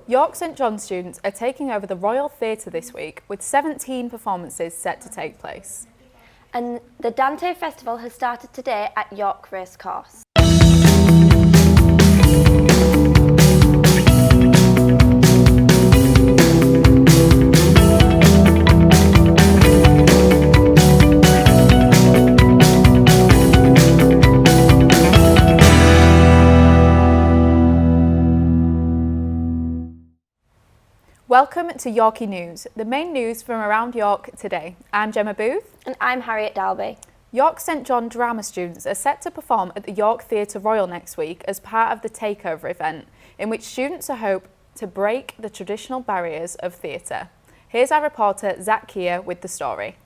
York St John students are taking over the Royal Theatre this week with 17 performances set to take place. And the Dante Festival has started today at York Racecourse. Welcome to Yorkie News, the main news from around York today. I'm Gemma Booth. And I'm Harriet Dalby. York St John drama students are set to perform at the York Theatre Royal next week as part of the Takeover event, in which students are hoping to break the traditional barriers of theatre. Here's our reporter Zach Keir with the story.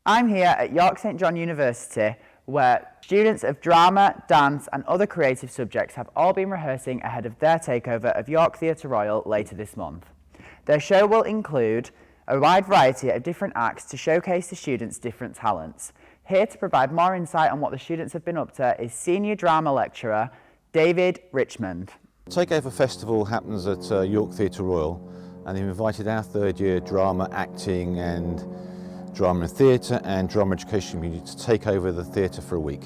I'm here at York St John University, where students of drama, dance and other creative subjects have all been rehearsing ahead of their takeover of York Theatre Royal later this month. Their show will include a wide variety of different acts to showcase the students' different talents. Here to provide more insight on what the students have been up to is senior drama lecturer David Richmond. Takeover Festival happens at York Theatre Royal, and they've invited our third year drama, acting and drama and theatre and drama education community to take over the theatre for a week.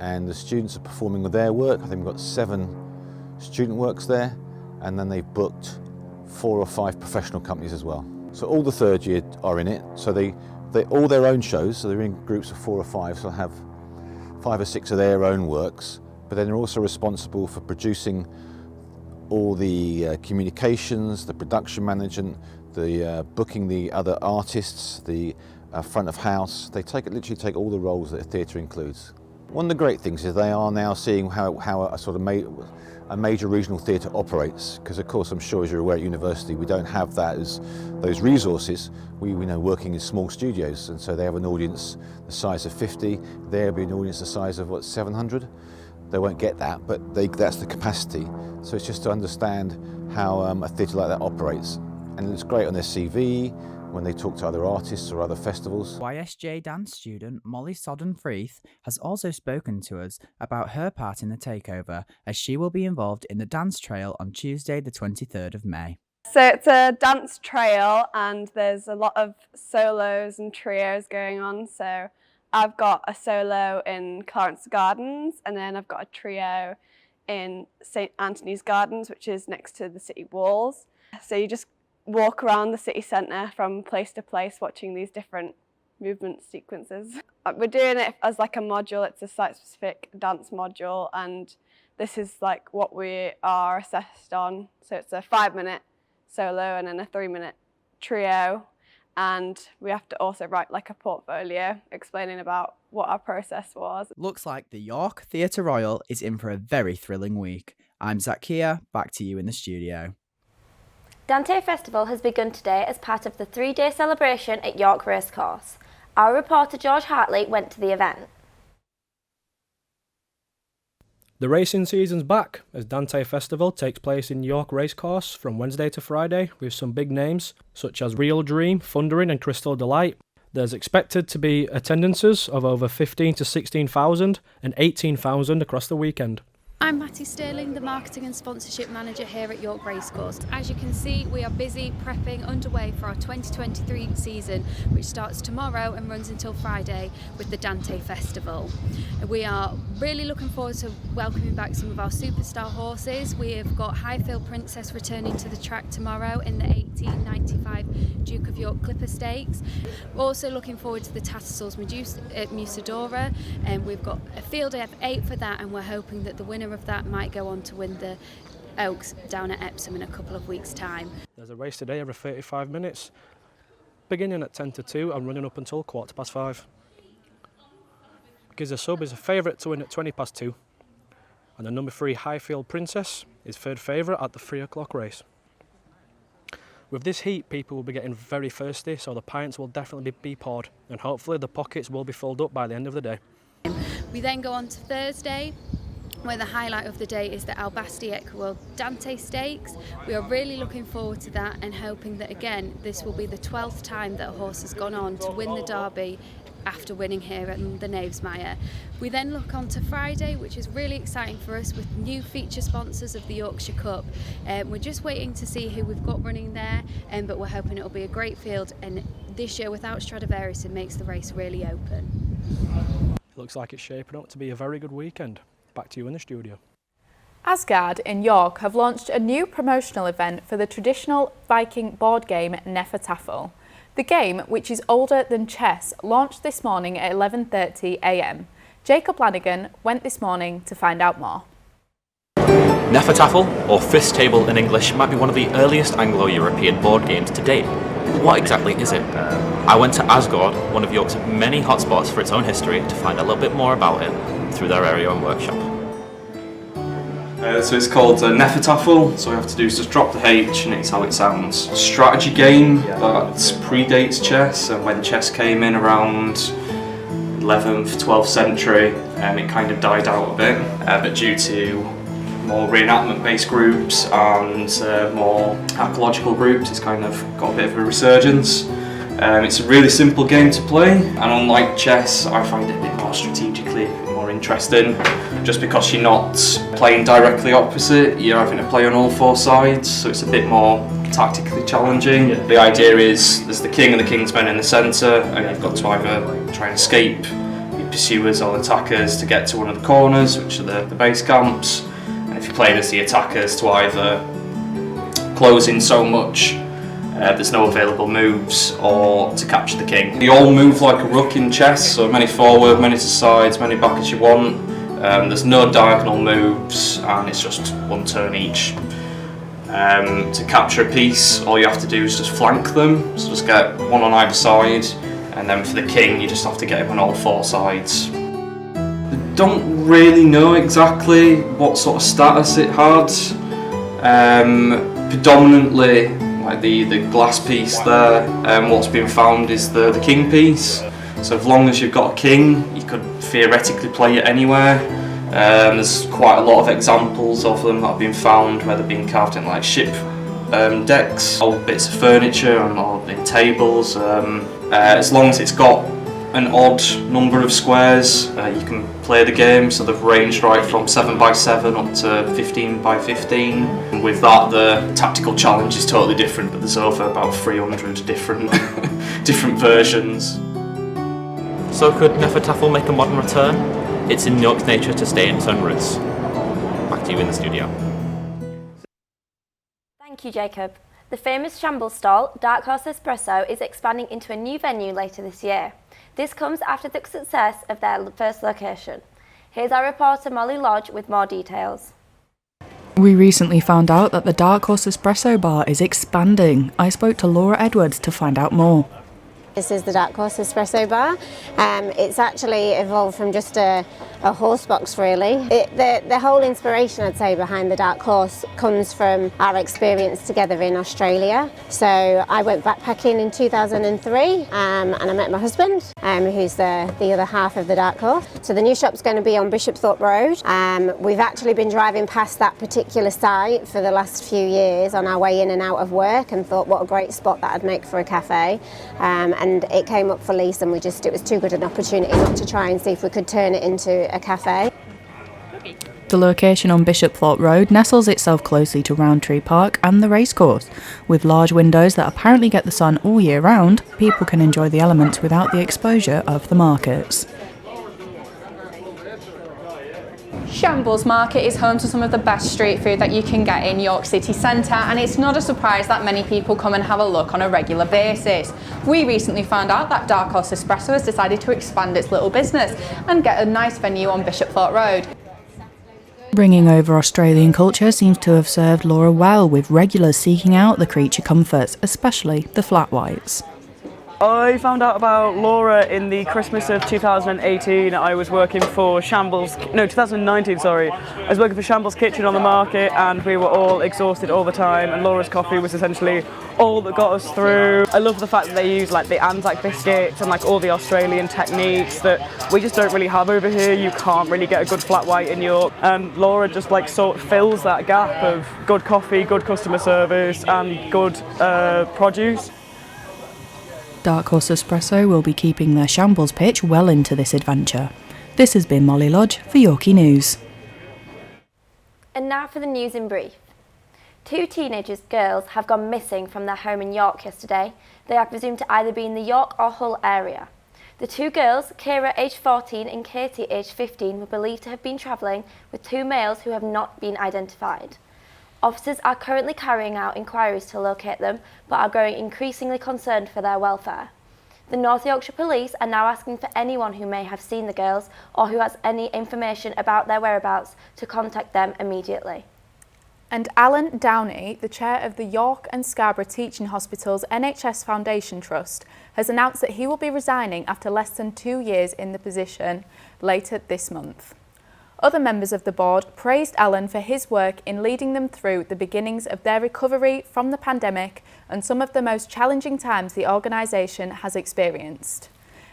And the students are performing with their work. I think we've got 7 student works there, and then they've booked 4 or 5 professional companies as well. So all the third year are in it, so they all their own shows, so they're in groups of 4 or 5, so they'll have 5 or 6 of their own works, but then they're also responsible for producing all the communications, the production management, the booking the other artists, the front of house. They literally take all the roles that a theatre includes. One of the great things is they are now seeing how a sort of a major regional theatre operates, because of course I'm sure as you're aware at university we don't have those resources. We know working in small studios, and so they have an audience the size of 50, there'll be an audience the size of 700. They won't get that, but that's the capacity. So it's just to understand how a theatre like that operates. And it's great on their CV, when they talk to other artists or other festivals. YSJ dance student Molly Sodden-Freeth has also spoken to us about her part in the takeover, as she will be involved in the dance trail on Tuesday the 23rd of May. So it's a dance trail and there's a lot of solos and trios going on. So I've got a solo in Clarence Gardens, and then I've got a trio in St Anthony's Gardens, which is next to the city walls. So you just walk around the city centre from place to place watching these different movement sequences. We're doing it as like a module. It's a site-specific dance module, and this is like what we are assessed on. So it's a 5-minute solo and then a 3-minute trio, and we have to also write like a portfolio explaining about what our process was. Looks like the York Theatre Royal is in for a very thrilling week. I'm Zach Keir, back to you in the studio. Dante Festival has begun today as part of the 3-day celebration at York Racecourse. Our reporter George Hartley went to the event. The racing season's back as Dante Festival takes place in York Racecourse from Wednesday to Friday with some big names such as Real Dream, Thundering and Crystal Delight. There's expected to be attendances of over 15 to 16,000 and 18,000 across the weekend. I'm Matty Sterling, the Marketing and Sponsorship Manager here at York Racecourse. As you can see, we are busy prepping underway for our 2023 season, which starts tomorrow and runs until Friday with the Dante Festival. We are really looking forward to welcoming back some of our superstar horses. We have got Highfield Princess returning to the track tomorrow in the 1895 Duke of York Clipper Stakes. We're also looking forward to the Tattersalls Musadora, and we've got a field of 8 for that, and we're hoping that the winner of that might go on to win the Oaks down at Epsom in a couple of weeks' time. There's a race today every 35 minutes, beginning at 10 to 2 and running up until 5:15. Giza Sub is a favourite to win at 20 past 2, and the number 3 Highfield Princess is third favourite at the 3 o'clock race. With this heat, people will be getting very thirsty, so the pints will definitely be poured, and hopefully the pockets will be filled up by the end of the day. We then go on to Thursday, where the highlight of the day is the Albasti Equworld Dante Stakes. We are really looking forward to that and hoping that again this will be the 12th time that a horse has gone on to win the Derby after winning here at the Knavesmire. We then look on to Friday, which is really exciting for us, with new feature sponsors of the Yorkshire Cup. We're just waiting to see who we've got running there, but we're hoping it'll be a great field, and this year without Stradivarius it makes the race really open. Looks like it's shaping up to be a very good weekend. Back to you in the studio. Asgard in York have launched a new promotional event for the traditional Viking board game Nefertafl. The game, which is older than chess, launched this morning at 11:30 a.m. Jacob Lanigan went this morning to find out more. Nefertafl, or Fist Table in English, might be one of the earliest Anglo-European board games to date. What exactly is it? I went to Asgard, one of York's many hotspots for its own history, to find a little bit more about it through their area and workshop. So it's called Nefertafl, so all you have to do is just drop the H and it's how it sounds. Strategy game that predates chess, and when chess came in around 11th, 12th century, it kind of died out a bit, but due to more reenactment based groups and more archaeological groups, it's kind of got a bit of a resurgence. It's a really simple game to play, and unlike chess I find it a bit more strategically more interesting, just because you're not playing directly opposite, you're having to play on all four sides, so it's a bit more tactically challenging. The idea is there's the king and the king's men in the centre, and you've got to either try and escape your pursuers or attackers to get to one of the corners, which are the base camps, and if you're playing as the attackers, to either close in so much there's no available moves, or to capture the king. You all move like a rook in chess, so many forward, many to sides, many back as you want. There's no diagonal moves, and it's just one turn each. To capture a piece, all you have to do is just flank them, so just get one on either side, and then for the king you just have to get him on all four sides. I don't really know exactly what sort of status it had. Predominantly, like the glass piece there, what's been found is the king piece. So as long as you've got a king, you could theoretically play it anywhere. There's quite a lot of examples of them that have been found where they've been carved in like ship decks, old bits of furniture, or in tables. As long as it's got an odd number of squares, you can play the game. So they've ranged right from 7x7 up to 15x15. And with that, the tactical challenge is totally different, but there's over about 300 different different versions. So could Nefertafl make a modern return? It's in York's nature to stay in its own roots. Back to you in the studio. Thank you, Jacob. The famous Shambles stall, Dark Horse Espresso, is expanding into a new venue later this year. This comes after the success of their first location. Here's our reporter Molly Lodge with more details. We recently found out that the Dark Horse Espresso bar is expanding. I spoke to Laura Edwards to find out more. This is the Dark Horse Espresso bar. It's actually evolved from just a horse box, really. The whole inspiration, I'd say, behind the Dark Horse comes from our experience together in Australia. So I went backpacking in 2003 and I met my husband, who's the other half of the Dark Horse. So the new shop's going to be on Bishopthorpe Road. We've actually been driving past that particular site for the last few years on our way in and out of work, and thought what a great spot that would make for a cafe. And it came up for lease, and it was too good an opportunity not to try and see if we could turn it into a cafe. The location on Bishopthorpe Road nestles itself closely to Roundtree Park and the racecourse. With large windows that apparently get the sun all year round, people can enjoy the elements without the exposure of the markets. Shambles Market is home to some of the best street food that you can get in York city centre, and it's not a surprise that many people come and have a look on a regular basis. We recently found out that Dark Horse Espresso has decided to expand its little business and get a nice venue on Bishopthorpe Road. Bringing over Australian culture seems to have served Laura well, with regulars seeking out the creature comforts, especially the flat whites. I found out about Laura in the Christmas of 2018. I was working for 2019, sorry. I was working for Shambles Kitchen on the market, and we were all exhausted all the time, and Laura's coffee was essentially all that got us through. I love the fact that they use like the Anzac biscuits and like all the Australian techniques that we just don't really have over here. You can't really get a good flat white in York, and Laura just like sort of fills that gap of good coffee, good customer service and good produce. Dark Horse Espresso will be keeping their shambles pitch well into this adventure. This has been Molly Lodge for Yorkie News. And now for the news in brief. 2 teenagers girls have gone missing from their home in York yesterday. They are presumed to either be in the York or Hull area. The 2 girls, Kira aged 14 and Katie aged 15, were believed to have been travelling with 2 males who have not been identified. Officers are currently carrying out inquiries to locate them, but are growing increasingly concerned for their welfare. The North Yorkshire Police are now asking for anyone who may have seen the girls or who has any information about their whereabouts to contact them immediately. And Alan Downey, the chair of the York and Scarborough Teaching Hospitals NHS Foundation Trust, has announced that he will be resigning after less than 2 years in the position later this month. Other members of the board praised Alan for his work in leading them through the beginnings of their recovery from the pandemic and some of the most challenging times the organisation has experienced.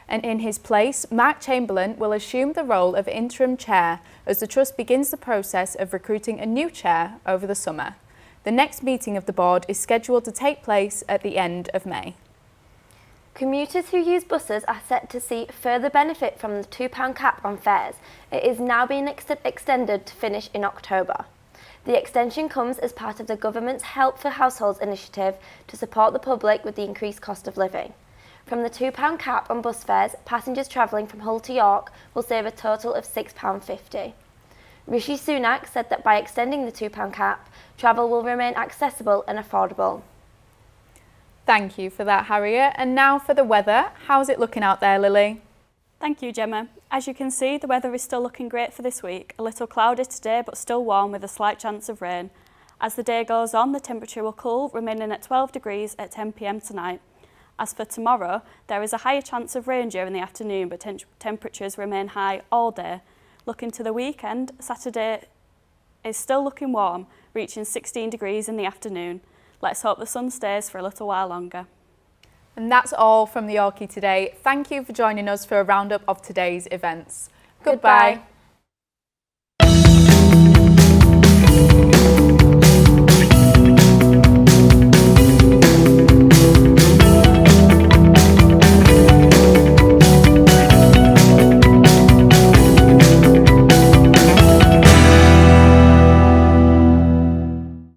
And in his place, Mark Chamberlain will assume the role of interim chair as the Trust begins the process of recruiting a new chair over the summer. The next meeting of the board is scheduled to take place at the end of May. Commuters who use buses are set to see further benefit from the £2 cap on fares. It is now being extended to finish in October. The extension comes as part of the government's Help for Households initiative to support the public with the increased cost of living. From the £2 cap on bus fares, passengers travelling from Hull to York will save a total of £6.50. Rishi Sunak said that by extending the £2 cap, travel will remain accessible and affordable. Thank you for that, Harriet. And now for the weather. How's it looking out there, Lily? Thank you, Gemma. As you can see, the weather is still looking great for this week. A little cloudy today, but still warm with a slight chance of rain. As the day goes on, the temperature will cool, remaining at 12 degrees at 10 p.m. tonight. As for tomorrow, there is a higher chance of rain during the afternoon, but temperatures remain high all day. Looking to the weekend, Saturday is still looking warm, reaching 16 degrees in the afternoon. Let's hope the sun stays for a little while longer. And that's all from the Yorkie today. Thank you for joining us for a roundup of today's events. Goodbye. Goodbye.